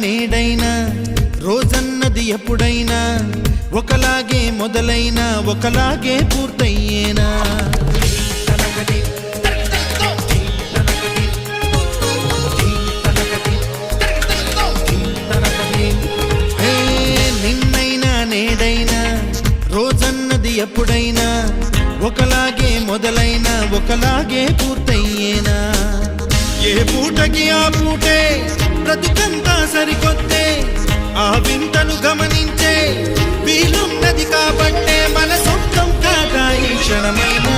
నేడైనా రోజన్నది ఎప్పుడైనా ఒకలాగే మొదలైనా ఒకలాగే పూర్తయ్యేనా నిన్నైనా నేడైనా రోజన్నది ఎప్పుడైనా ఒకలాగే మొదలైనా ఒకలాగే పూర్తయ్యేనా ఏ పూటకి ఆ పూటే బ్రతుకంతా సరికొత్తే ఆ వింతను గమనించే వీలున్నది కాబట్టే మన సొంతం కాదా ఈ క్షణమైనా